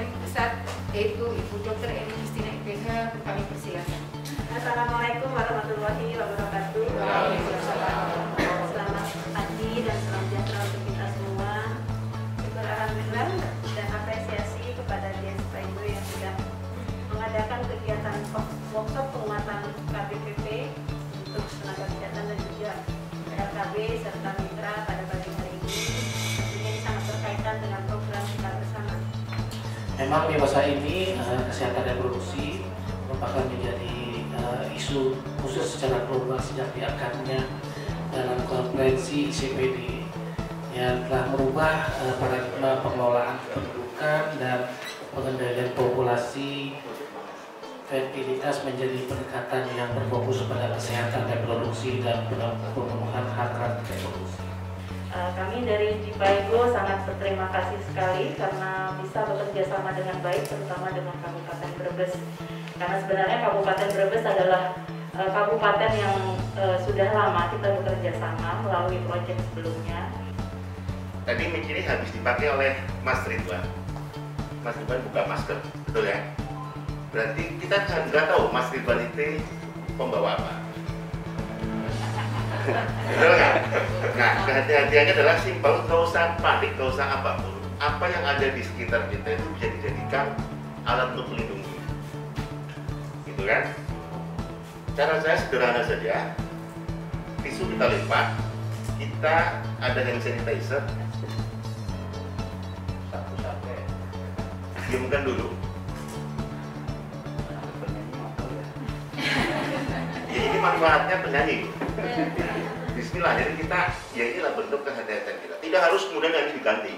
Ibu Pusat, yaitu Ibu Dr. Eni Justina IPH, kami persilakan. Assalamualaikum warahmatullahi wabarakatuh. Selamat pagi dan salam sejahtera untuk kita semua. Alhamdulillah dan apresiasi kepada Dinas Paigo yang sudah mengadakan kegiatan workshop penguatan KBPP untuk tenaga kesehatan dan juga PLKB serta mitra pada pagi hari ini. Tentunya ini sangat berkaitan dengan program kita bersama. Memang di masa ini kesehatan reproduksi merupakan menjadi isu khusus secara global sejak diangkatnya dalam konferensi ICPD yang telah merubah paradigma pengelolaan kependudukan dan pengendalian populasi fertilitas menjadi pendekatan yang berfokus pada kesehatan reproduksi dan pemenuhan hak reproduksi. Kami dari Dipaigo sangat berterima kasih sekali karena bisa bekerja sama dengan baik, terutama dengan Kabupaten Brebes. Karena sebenarnya Kabupaten Brebes adalah kabupaten yang sudah lama kita bekerja sama melalui proyek sebelumnya. Tadi mic ini habis dipakai oleh Mas Ridwan. Mas Ridwan buka masker, betul ya? Berarti kita nggak tahu Mas Ridwan itu pembawa apa. Betul nggak? Nah, kehati-hatiannya adalah simpel, nggak usah panik, nggak usah apapun. Apa yang ada di sekitar kita itu bisa dijadikan alat untuk melindungi. Gitu kan? Cara saya sederhana saja. Tisu kita lipat, kita ada hand sanitizer. Diamkan dulu. Ini manfaatnya penyanyi. Bismillah, jadi kita, ya inilah bentuk kehati-hatian kita. Tidak harus kemudian yang diganti.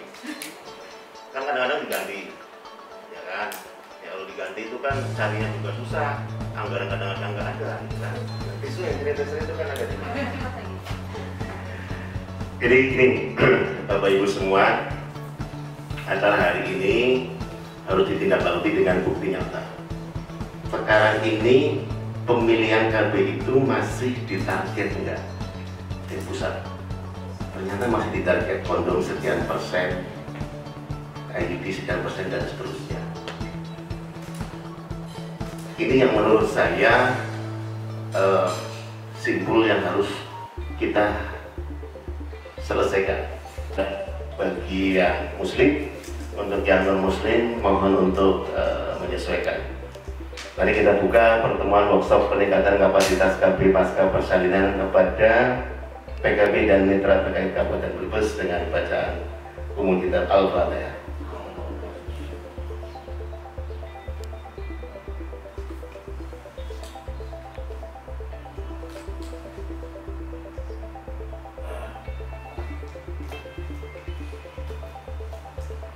Kan kadang-kadang diganti, ya kan? Ya kalau diganti itu kan carinya juga susah. Anggaran kadang-kadang nggak ada. Nah, tisu yang sanitizer itu kan ada di mana? Jadi ini, Bapak Ibu semua, acara hari ini harus ditindaklanjuti dengan bukti nyata. Sekarang ini pemilihan KB itu masih ditarget enggak di pusat. Ternyata masih ditarget kondom sekian persen, IUD sekian persen dan seterusnya. Ini yang menurut saya simpul yang harus kita selesaikan. Bagi yang muslim, untuk yang non muslim mohon untuk menyesuaikan. Mari kita buka pertemuan workshop peningkatan kapasitas KB pasca persalinan kepada PKB dan mitra terkait Kabupaten Brebes dengan bacaan umum kitab Al-Fatihah.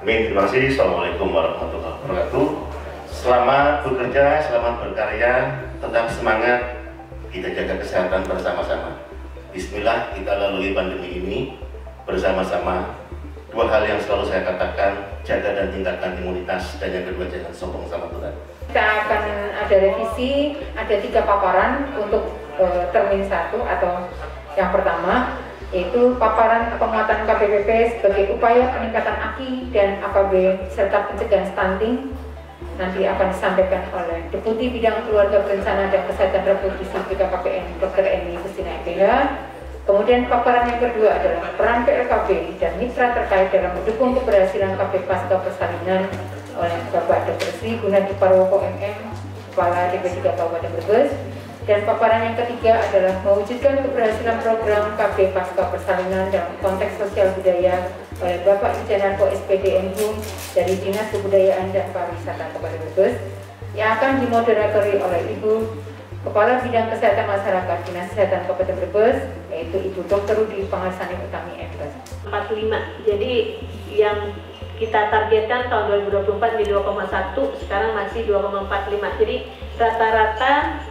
Amin, terima kasih. Assalamualaikum warahmatullahi wabarakatuh. Selamat bekerja, selamat berkarya, tetap semangat, kita jaga kesehatan bersama-sama. Bismillah, kita lalui pandemi ini bersama-sama. Dua hal yang selalu saya katakan, jaga dan tingkatkan imunitas, dan yang kedua jangan sombong sama Tuhan. Kita akan ada revisi, ada 3 paparan untuk termin 1 atau yang pertama yaitu paparan penguatan KBPP sebagai upaya peningkatan AKI dan AKB serta pencegahan stunting. Nanti akan disampaikan oleh Deputi Bidang Keluarga Berencana dan Kesehatan Reproduksi BKKBN Dr. Eni Justina IPH. Kemudian paparan yang kedua adalah peran PLKB dan mitra terkait dalam mendukung keberhasilan KB pasca persalinan oleh Bapak Dr. Sri Gunadi Parwoko MM, Kepala DP3 Kabupaten Brebes. Dan paparan yang ketiga adalah mewujudkan keberhasilan program KB pasca persalinan dalam konteks sosial budaya oleh Bapak Wijanarko SPD MHU dari Dinas Kebudayaan dan Pariwisata Kabupaten Brebes yang akan dimoderatori oleh Ibu Kepala Bidang Kesehatan Masyarakat Dinas Kesehatan Kabupaten Brebes, yaitu Ibu Dr. Rudi Pangarsani Utami MS. 45. Jadi yang kita targetkan tahun 2024 di 2,1, sekarang masih 2,45. Jadi rata-rata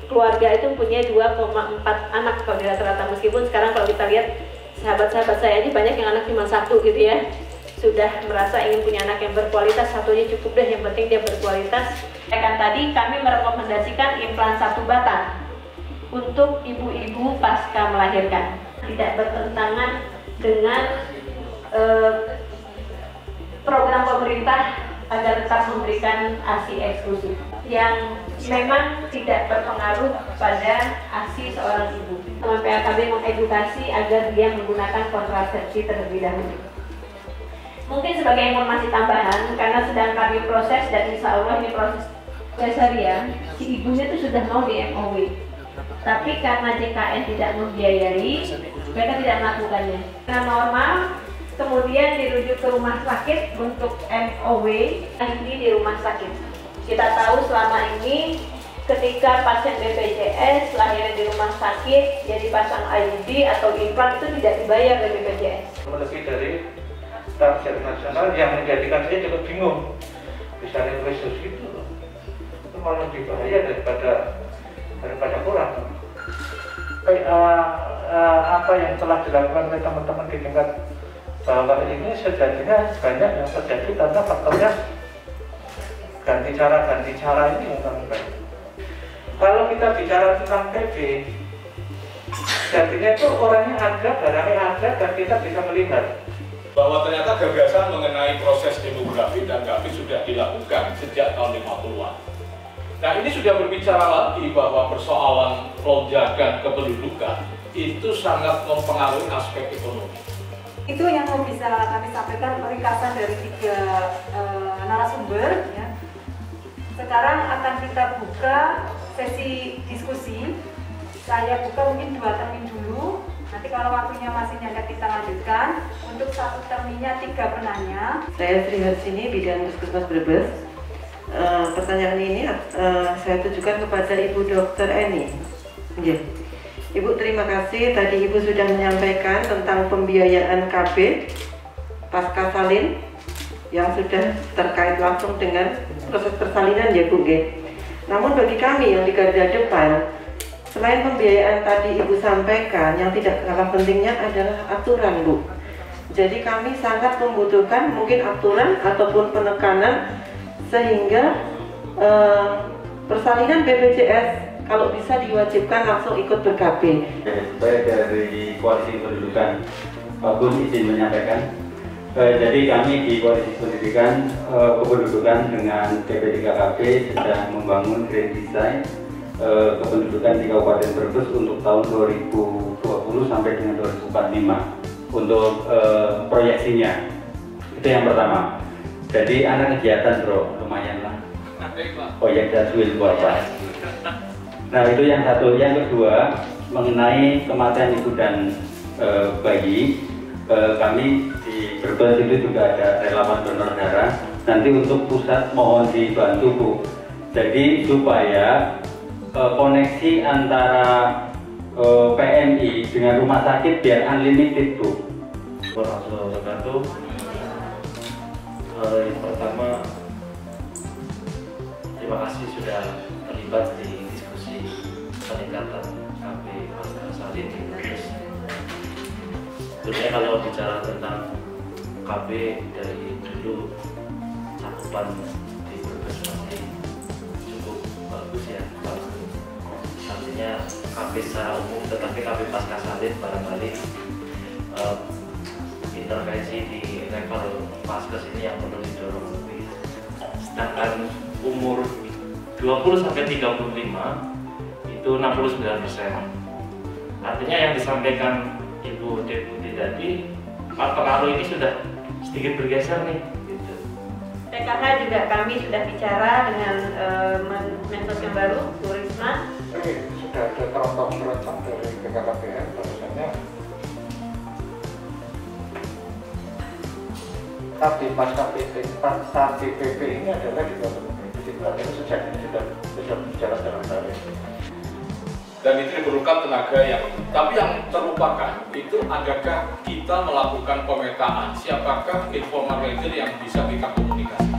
keluarga itu punya 2,4 anak kalau di rata-rata, meskipun sekarang kalau kita lihat sahabat-sahabat saya aja banyak yang anak cuma 1 gitu ya, sudah merasa ingin punya anak yang berkualitas, 1 aja cukup deh, yang penting dia berkualitas. Kan tadi kami merekomendasikan implan 1 batang untuk ibu-ibu pasca melahirkan, tidak bertentangan dengan program pemerintah agar tetap memberikan ASI eksklusif yang memang tidak berpengaruh pada ASI seorang ibu. Teman PAKB mengedukasi agar dia menggunakan kontrasepsi terlebih dahulu. Mungkin sebagai informasi tambahan, karena sedang kami proses dan insya Allah ini proses cesarean, si ibunya itu sudah mau di MOW. Tapi karena JKN tidak membiayai, mereka tidak melakukannya. Karena normal, kemudian dirujuk ke rumah sakit untuk MOW, ini di rumah sakit. Kita tahu selama ini ketika pasien BPJS lahirnya di rumah sakit, jadi pasang IUD atau implan itu tidak dibayar oleh BPJS. Lebih dari target nasional yang menjadikan saya juga bingung. Bisa resus gitu loh. Itu malah lebih bahaya daripada kurang. Apa yang telah dilakukan oleh teman-teman di tingkat bawah ini sejatinya banyak yang terjadi karena faktornya ganti cara ini yang paling baik. Kalau kita bicara tentang PB, sejatinya itu orangnya ada, barangnya ada, dan kita bisa melihat bahwa ternyata gagasan mengenai proses demografi dan GAPI sudah dilakukan sejak tahun 50-an. Nah, ini sudah berbicara lagi bahwa persoalan lonjakan kependudukan itu sangat mempengaruhi aspek ekonomi. Itu yang mau bisa kami sampaikan ringkasan dari 3 narasumber. Ya. Sekarang akan kita buka sesi diskusi. Saya buka mungkin 2 termin dulu. Nanti kalau waktunya masih nyanda kita lanjutkan. Untuk 1 terminnya 3 penanya. Saya Sri Harsini, Bidan Puskesmas Brebes. Pertanyaan ini saya tujukan kepada Ibu Dr. Eni. Yeah. Ibu, terima kasih. Tadi Ibu sudah menyampaikan tentang pembiayaan KB pasca salin yang sudah terkait langsung dengan proses persalinan, ya Bu. Namun bagi kami yang di garda depan, selain pembiayaan tadi Ibu sampaikan, yang tidak kalah pentingnya adalah aturan, Bu. Jadi kami sangat membutuhkan mungkin aturan ataupun penekanan sehingga persalinan BPJS kalau bisa diwajibkan langsung ikut ber-KB. Baik, dari Koalisi Pendidikan, Pak Gun izin menyampaikan. Jadi kami di Koalisi Pendidikan Kependudukan dengan PP3KB sedang membangun grand design kependudukan di Kabupaten Brebes untuk tahun 2020 sampai dengan 2045 untuk proyeksinya. Itu yang pertama. Jadi anak kegiatan bro, lumayan lah. Proyek Daswil Bapak. Nah itu yang satu. Yang kedua mengenai kematian ibu dan bayi, kami di Brebes itu juga ada relawan donor darah. Nanti untuk pusat mohon dibantu Bu. Jadi supaya koneksi antara PMI dengan rumah sakit biar unlimited Bu. Yang pertama, terima kasih sudah terlibat di diskusi peningkatan KB pasca salin di Brebes. Sebenarnya kalau bicara tentang KB dari dulu, cakupan di Brebes masih cukup bagus ya. Artinya KB secara umum, tetapi KB pasca salin barangkali intervensi di level paskes ini yang perlu didorong lebih. Sedangkan umur 20-35 itu 69%. Artinya yang disampaikan Ibu Deputi tadi, pengaruh ini sudah sedikit bergeser nih. Gitu. TKH juga kami sudah bicara dengan Menkes yang baru, Bu Risma. Sudah ada kerontong merancang dari BKKBN, bahwasanya KB pasca PPP ini adalah di bawah BPJS. Jadi sejak ini sudah berjalan dalam baik. Dan itu diperlukan tenaga yang, tapi yang terlupakan itu adakah kita melakukan pemetaan siapakah informal leader yang bisa kita komunikasi.